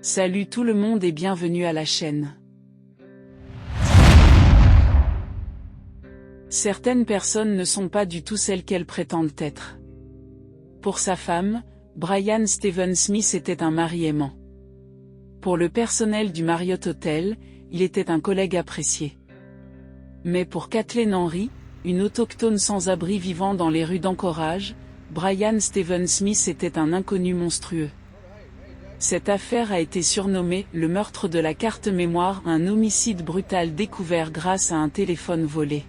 Salut tout le monde et bienvenue à la chaîne. Certaines personnes ne sont pas du tout celles qu'elles prétendent être. Pour sa femme, Brian Steven Smith était un mari aimant. Pour le personnel du Marriott Hotel, il était un collègue apprécié. Mais pour Kathleen Henry, une autochtone sans-abri vivant dans les rues d'Anchorage, Brian Steven Smith était un inconnu monstrueux. Cette affaire a été surnommée « le meurtre de la carte mémoire », un homicide brutal découvert grâce à un téléphone volé.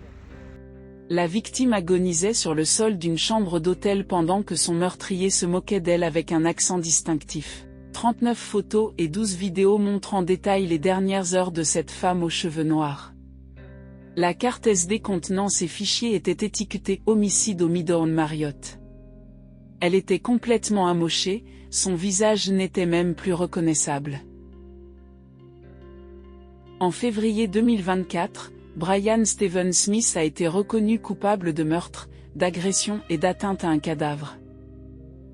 La victime agonisait sur le sol d'une chambre d'hôtel pendant que son meurtrier se moquait d'elle avec un accent distinctif. 39 photos et 12 vidéos montrent en détail les dernières heures de cette femme aux cheveux noirs. La carte SD contenant ces fichiers était étiquetée « homicide au Midtown Marriott ». Elle était complètement amochée, son visage n'était même plus reconnaissable. En février 2024, Brian Steven Smith a été reconnu coupable de meurtre, d'agression et d'atteinte à un cadavre.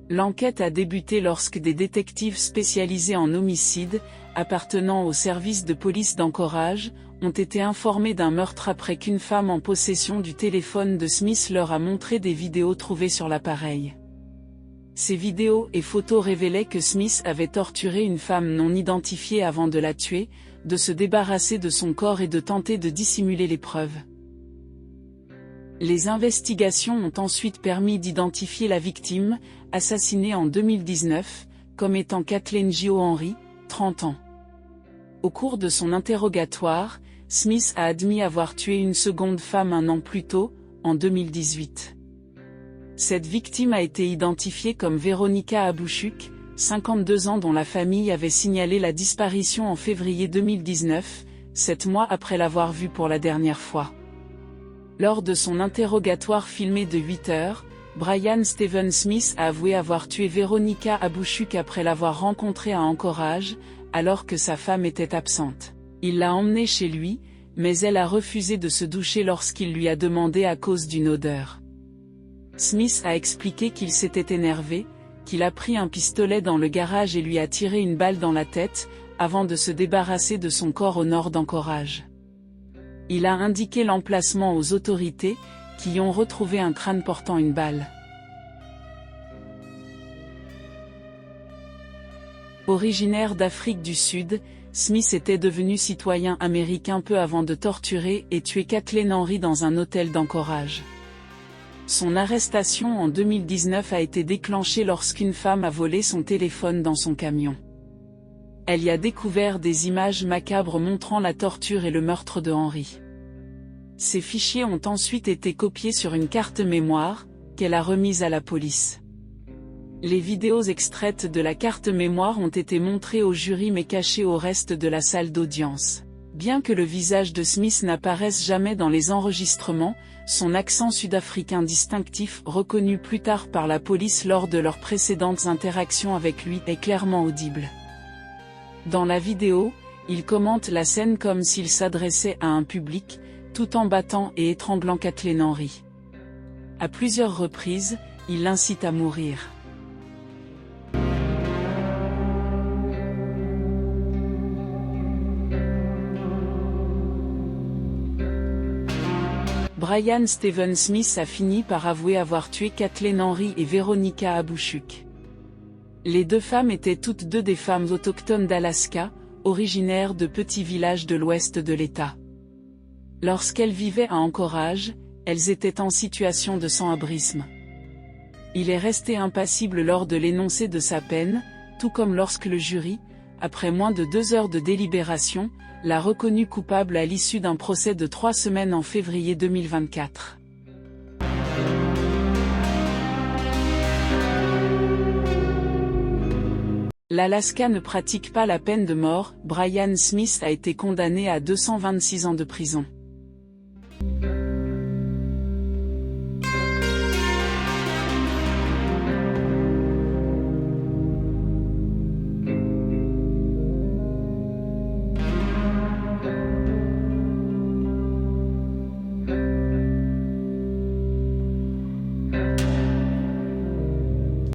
L'enquête a débuté lorsque des détectives spécialisés en homicide, appartenant au service de police d'Anchorage, ont été informés d'un meurtre après qu'une femme en possession du téléphone de Smith leur a montré des vidéos trouvées sur l'appareil. Ces vidéos et photos révélaient que Smith avait torturé une femme non identifiée avant de la tuer, de se débarrasser de son corps et de tenter de dissimuler les preuves. Les investigations ont ensuite permis d'identifier la victime, assassinée en 2019, comme étant Kathleen J.O. Henry, 30 ans. Au cours de son interrogatoire, Smith a admis avoir tué une seconde femme un an plus tôt, en 2018. Cette victime a été identifiée comme Veronica Abouchuk, 52 ans dont la famille avait signalé la disparition en février 2019, 7 mois après l'avoir vue pour la dernière fois. Lors de son interrogatoire filmé de 8 heures, Brian Steven Smith a avoué avoir tué Veronica Abouchuk après l'avoir rencontrée à Anchorage, alors que sa femme était absente. Il l'a emmenée chez lui, mais elle a refusé de se doucher lorsqu'il lui a demandé à cause d'une odeur. Smith a expliqué qu'il s'était énervé, qu'il a pris un pistolet dans le garage et lui a tiré une balle dans la tête, avant de se débarrasser de son corps au nord d'Anchorage. Il a indiqué l'emplacement aux autorités, qui ont retrouvé un crâne portant une balle. Originaire d'Afrique du Sud, Smith était devenu citoyen américain peu avant de torturer et tuer Kathleen Henry dans un hôtel d'Anchorage. Son arrestation en 2019 a été déclenchée lorsqu'une femme a volé son téléphone dans son camion. Elle y a découvert des images macabres montrant la torture et le meurtre de Henry. Ces fichiers ont ensuite été copiés sur une carte mémoire, qu'elle a remise à la police. Les vidéos extraites de la carte mémoire ont été montrées au jury mais cachées au reste de la salle d'audience. Bien que le visage de Smith n'apparaisse jamais dans les enregistrements, son accent sud-africain distinctif, reconnu plus tard par la police lors de leurs précédentes interactions avec lui, est clairement audible. Dans la vidéo, il commente la scène comme s'il s'adressait à un public, tout en battant et étranglant Kathleen Henry. À plusieurs reprises, il l'incite à mourir. Brian Steven Smith a fini par avouer avoir tué Kathleen Henry et Veronica Abouchuk. Les deux femmes étaient toutes deux des femmes autochtones d'Alaska, originaires de petits villages de l'ouest de l'État. Lorsqu'elles vivaient à Anchorage, elles étaient en situation de sans-abrisme. Il est resté impassible lors de l'énoncé de sa peine, tout comme lorsque le jury, après moins de 2 heures de délibération, l'a reconnu coupable à l'issue d'un procès de 3 semaines en février 2024. L'Alaska ne pratique pas la peine de mort. Brian Smith a été condamné à 226 ans de prison.